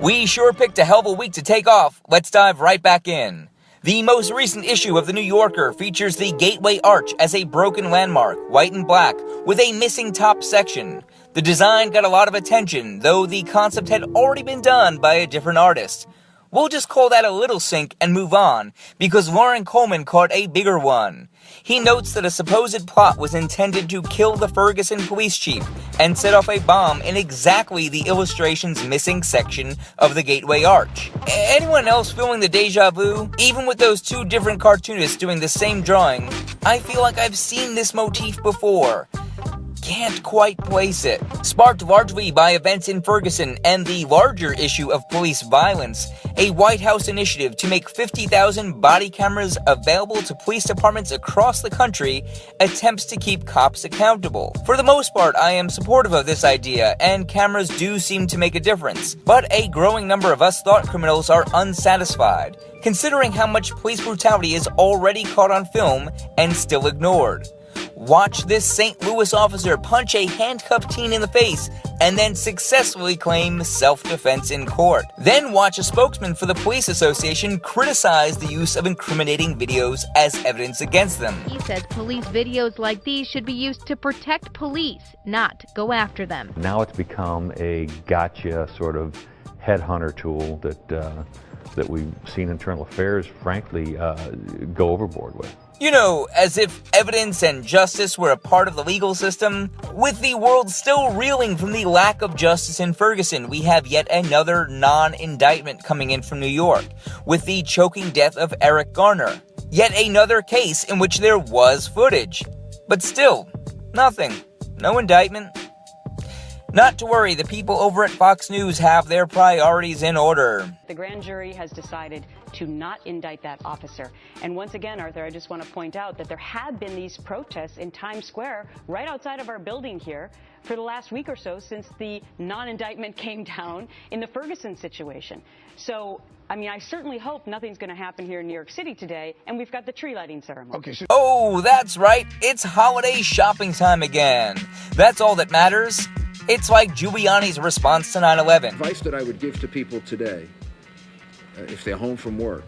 We sure picked a hell of a week to take off. Let's dive right back in. The most recent issue of The New Yorker features the Gateway Arch as a broken landmark, white and black, with a missing top section. The design got a lot of attention, though the concept had already been done by a different artist. We'll just call that a little sink and move on, because Loren Coleman caught a bigger one. He notes that a supposed plot was intended to kill the Ferguson police chief and set off a bomb in exactly the illustration's missing section of the Gateway Arch. Anyone else feeling the deja vu? Even with those two different cartoonists doing the same drawing, I feel like I've seen this motif before. Can't quite place it. Sparked largely by events in Ferguson and the larger issue of police violence, a White House initiative to make 50,000 body cameras available to police departments across the country attempts to keep cops accountable. For the most part, I am supportive of this idea, and cameras do seem to make a difference. But a growing number of us thought criminals are unsatisfied, considering how much police brutality is already caught on film and still ignored. Watch this St. Louis officer punch a handcuffed teen in the face and then successfully claim self-defense in court. Then watch a spokesman for the police association criticize the use of incriminating videos as evidence against them. He says police videos like these should be used to protect police, not go after them. Now it's become a gotcha sort of headhunter tool that we've seen Internal Affairs, frankly, go overboard with. You know, as if evidence and justice were a part of the legal system. With the world still reeling from the lack of justice in Ferguson, we have yet another non-indictment coming in from New York, with the choking death of Eric Garner. Yet another case in which there was footage. But still, nothing. No indictment. Not to worry, the people over at Fox News have their priorities in order. The grand jury has decided to not indict that officer. And once again, Arthur, I just want to point out that there have been these protests in Times Square, right outside of our building here, for the last week or so since the non-indictment came down in the Ferguson situation. So, I mean, I certainly hope nothing's going to happen here in New York City today, and we've got the tree lighting ceremony. Okay. Oh, that's right. It's holiday shopping time again. That's all that matters. It's like Giuliani's response to 9/11. Advice that I would give to people today, if they're home from work,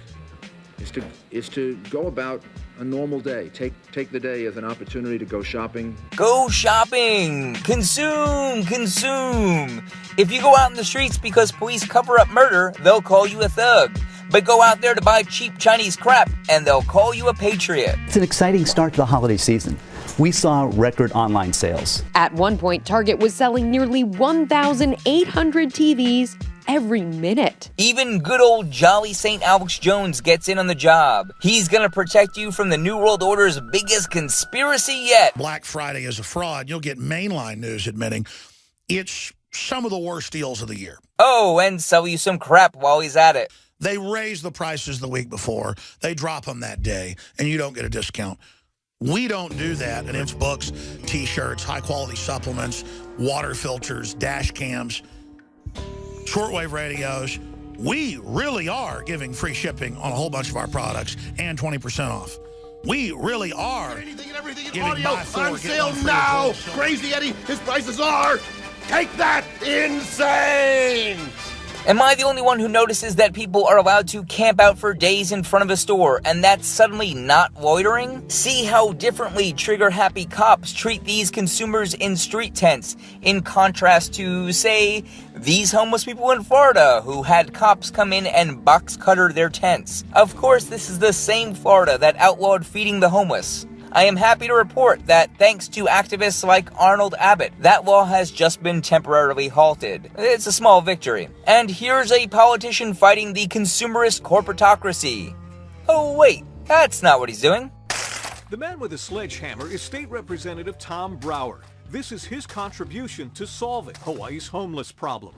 is to go about a normal day. Take the day as an opportunity to go shopping. Go shopping! Consume! If you go out in the streets because police cover up murder, they'll call you a thug. But go out there to buy cheap Chinese crap, and they'll call you a patriot. It's an exciting start to the holiday season. We saw record online sales. At one point, Target was selling nearly 1,800 TVs every minute. Even good old jolly St. Alex Jones gets in on the job. He's gonna protect you from the New World Order's biggest conspiracy yet. Black Friday is a fraud. You'll get mainline news admitting it's some of the worst deals of the year. Oh, and sell you some crap while he's at it. They raise the prices the week before. They drop them that day, and you don't get a discount. We don't do that. And it's books, T-shirts, high-quality supplements, water filters, dash cams, shortwave radios. We really are giving free shipping on a whole bunch of our products and 20% off. We really are Anything and everything in giving audio buy four, on get sale one free now. as well. Crazy Eddie, his prices are. Take that, insane. Am I the only one who notices that people are allowed to camp out for days in front of a store, and that's suddenly not loitering? See how differently trigger-happy cops treat these consumers in street tents, in contrast to, say, these homeless people in Florida who had cops come in and box cutter their tents. Of course, this is the same Florida that outlawed feeding the homeless. I am happy to report that thanks to activists like Arnold Abbott, that law has just been temporarily halted. It's a small victory. And here's a politician fighting the consumerist corporatocracy. Oh wait, that's not what he's doing. The man with a sledgehammer is State Representative Tom Broward. This is his contribution to solving Hawaii's homeless problem.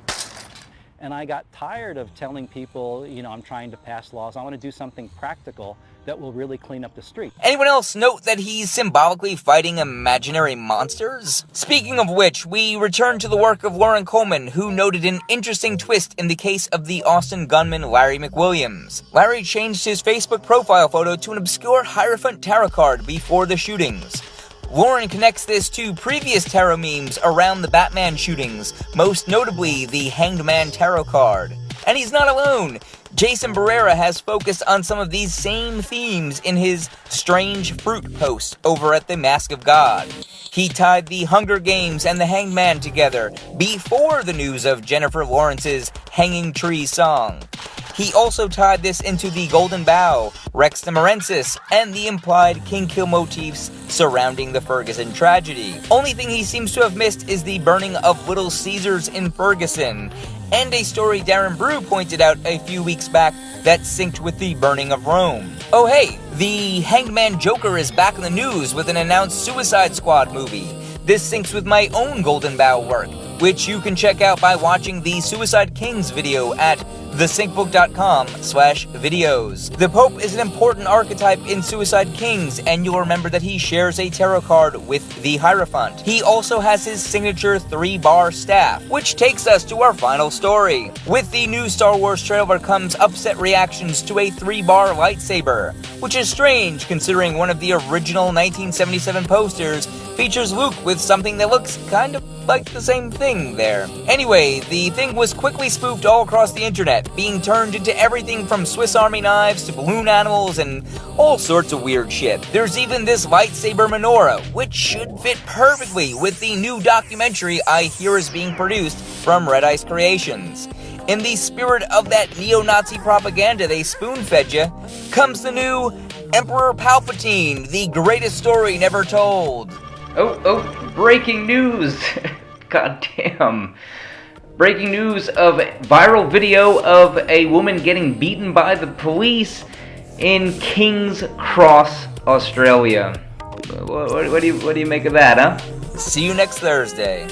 And I got tired of telling people, you know, I'm trying to pass laws. I want to do something practical that will really clean up the street. Anyone else note that he's symbolically fighting imaginary monsters? Speaking of which, we return to the work of Loren Coleman, who noted an interesting twist in the case of the Austin gunman Larry McWilliams. Larry changed his Facebook profile photo to an obscure Hierophant tarot card before the shootings. Loren connects this to previous tarot memes around the Batman shootings, most notably the Hanged Man tarot card. And he's not alone. Jason Barrera has focused on some of these same themes in his Strange Fruit post over at the Mask of God. He tied the Hunger Games and the Hanged Man together before the news of Jennifer Lawrence's Hanging Tree song. He also tied this into the Golden Bough, Rex the Morensis, and the implied King Kill motifs surrounding the Ferguson tragedy. Only thing he seems to have missed is the burning of Little Caesars in Ferguson, and a story Darren Brew pointed out a few weeks back that synced with the burning of Rome. Oh hey, the Hanged Man Joker is back in the news with an announced Suicide Squad movie. This syncs with my own Golden Bough work, which you can check out by watching the Suicide Kings video at thesyncbook.com/videos. The Pope is an important archetype in Suicide Kings, and you'll remember that he shares a tarot card with the Hierophant. He also has his signature 3-bar staff, which takes us to our final story. With the new Star Wars trailer comes upset reactions to a 3-bar lightsaber, which is strange considering one of the original 1977 posters features Luke with something that looks kind of like the same thing there. Anyway, the thing was quickly spoofed all across the internet, being turned into everything from Swiss Army knives to balloon animals and all sorts of weird shit. There's even this lightsaber menorah, which should fit perfectly with the new documentary I hear is being produced from Red Ice Creations. In the spirit of that neo-Nazi propaganda they spoon-fed you, comes the new Emperor Palpatine, the greatest story never told. Oh, breaking news! Goddamn. Breaking news of viral video of a woman getting beaten by the police in King's Cross, Australia. What do you make of that, huh? See you next Thursday.